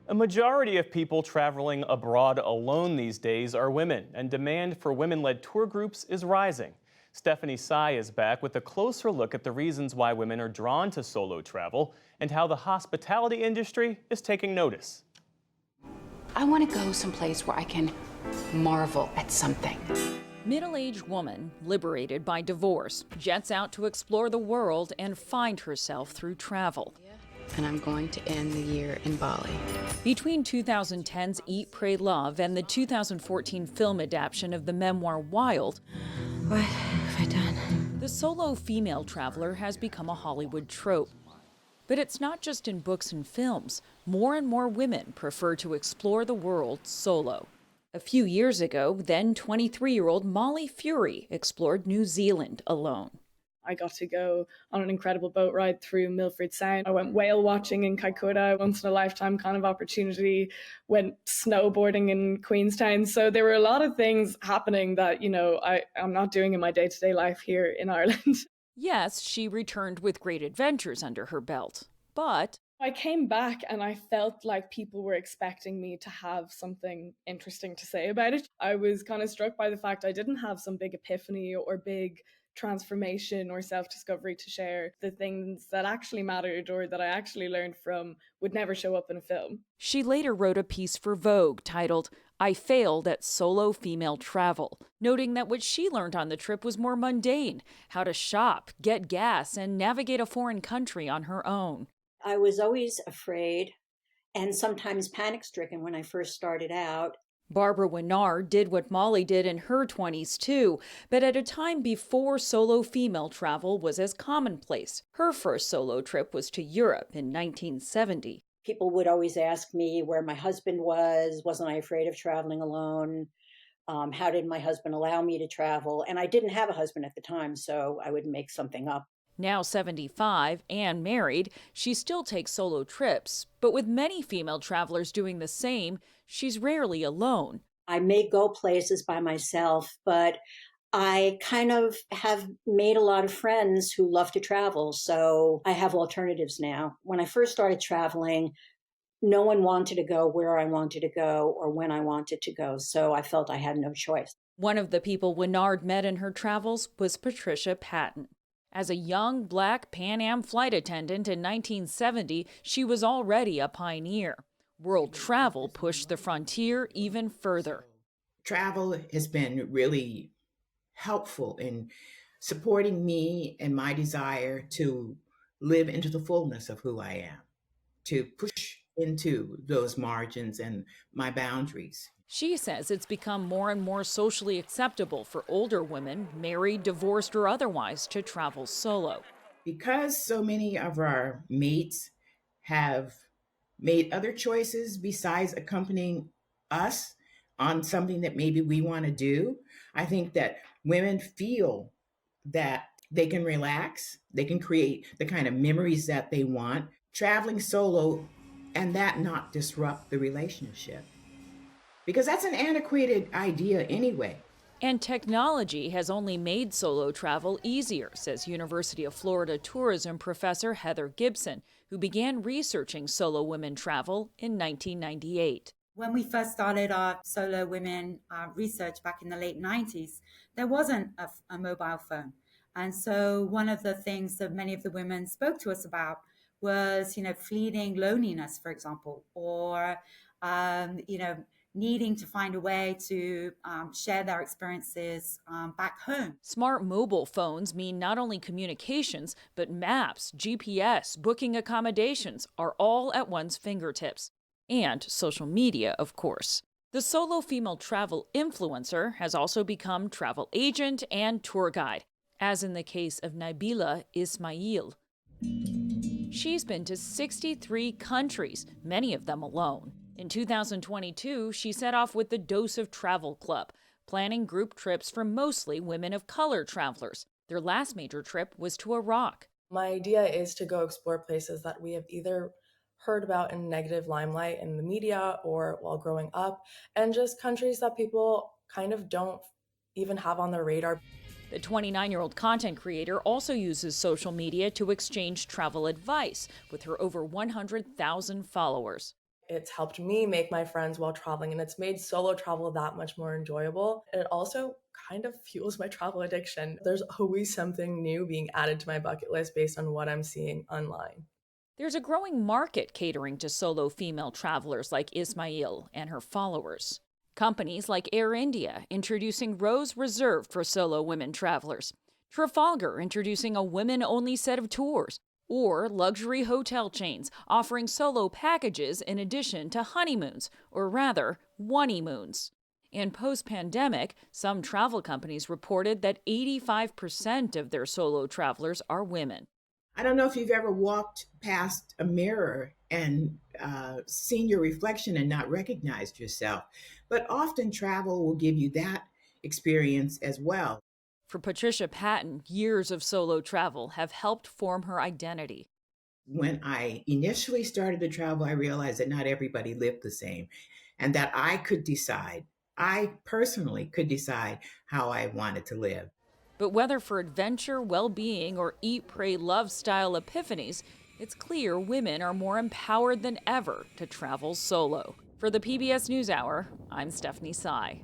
A majority of people traveling abroad alone these days are women, and demand for women-led tour groups is rising. Stephanie Tsai is back with a closer look at the reasons why women are drawn to solo travel and how the hospitality industry is taking notice. I want to go someplace where I can marvel at something. Middle-aged woman, liberated by divorce, jets out to explore the world and find herself through travel. And I'm going to end the year in Bali. Between 2010's Eat, Pray, Love and the 2014 film adaptation of the memoir Wild, What have I done? the solo female traveler has become a Hollywood trope. But it's not just in books and films. More and more women prefer to explore the world solo. A few years ago, then 23-year-old Molly Fury explored New Zealand alone. I got to go on an incredible boat ride through Milford Sound. I went whale watching in Kaikoura, once in a lifetime kind of opportunity, went snowboarding in Queenstown. So there were a lot of things happening that, I'm not doing in my day-to-day life here in Ireland. Yes, she returned with great adventures under her belt, but I came back and I felt like people were expecting me to have something interesting to say about it. I was kind of struck by the fact I didn't have some big epiphany or big transformation or self-discovery to share. The things that actually mattered or that I actually learned from would never show up in a film. she later wrote a piece for Vogue titled, "I Failed at Solo Female Travel," noting that what she learned on the trip was more mundane, how to shop, get gas, and navigate a foreign country on her own. I was always afraid and sometimes panic-stricken when I first started out. Barbara Winard did what Molly did in her 20s too, but at a time before solo female travel was as commonplace. Her first solo trip was to Europe in 1970. People would always ask me where my husband was. Wasn't I afraid of traveling alone? How did my husband allow me to travel? And I didn't have a husband at the time, so I would make something up. Now 75 and married, she still takes solo trips, but with many female travelers doing the same, she's rarely alone. I may go places by myself, but I kind of have made a lot of friends who love to travel, so I have alternatives now. When I first started traveling, no one wanted to go where I wanted to go or when I wanted to go, so I felt I had no choice. One of the people Winard met in her travels was Patricia Patton. As a young black Pan Am flight attendant in 1970, she was already a pioneer. World travel pushed the frontier even further. Travel has been really helpful in supporting me and my desire to live into the fullness of who I am, to push into those margins and my boundaries. She says it's become more and more socially acceptable for older women, married, divorced, or otherwise, to travel solo. Because so many of our mates have made other choices besides accompanying us on something that maybe we want to do, I think that women feel that they can relax, they can create the kind of memories that they want, traveling solo, and that not disrupt the relationship. Because that's an antiquated idea anyway. And technology has only made solo travel easier, says University of Florida tourism professor Heather Gibson, who began researching solo women travel in 1998. When we first started our solo women research back in the late 90s, there wasn't a mobile phone. And so one of the things that many of the women spoke to us about was, fleeting loneliness, for example, or, needing to find a way to share their experiences back home. Smart mobile phones mean not only communications, but maps, GPS, booking accommodations are all at one's fingertips. And social media, of course. The solo female travel influencer has also become travel agent and tour guide, as in the case of Nabila Ismail. She's been to 63 countries, many of them alone. In 2022, she set off with the Dose of Travel Club, planning group trips for mostly women of color travelers. Their last major trip was to Iraq. My idea is to go explore places that we have either heard about in negative limelight in the media or while growing up, and just countries that people kind of don't even have on their radar. The 29-year-old content creator also uses social media to exchange travel advice with her over 100,000 followers. It's helped me make my friends while traveling, and it's made solo travel that much more enjoyable. And it also kind of fuels my travel addiction. There's always something new being added to my bucket list based on what I'm seeing online. There's a growing market catering to solo female travelers like Ismail and her followers. Companies like Air India introducing rows reserved for solo women travelers. Trafalgar introducing a women-only set of tours. Or luxury hotel chains offering solo packages in addition to honeymoons, or rather, one-moons. And post-pandemic, some travel companies reported that 85% of their solo travelers are women. I don't know if you've ever walked past a mirror and seen your reflection and not recognized yourself, but often travel will give you that experience as well. For Patricia Patton, years of solo travel have helped form her identity. When I initially started to travel, I realized that not everybody lived the same and that I personally could decide how I wanted to live. But whether for adventure, well-being, or eat, pray, love style epiphanies, it's clear women are more empowered than ever to travel solo. For the PBS NewsHour, I'm Stephanie Sy.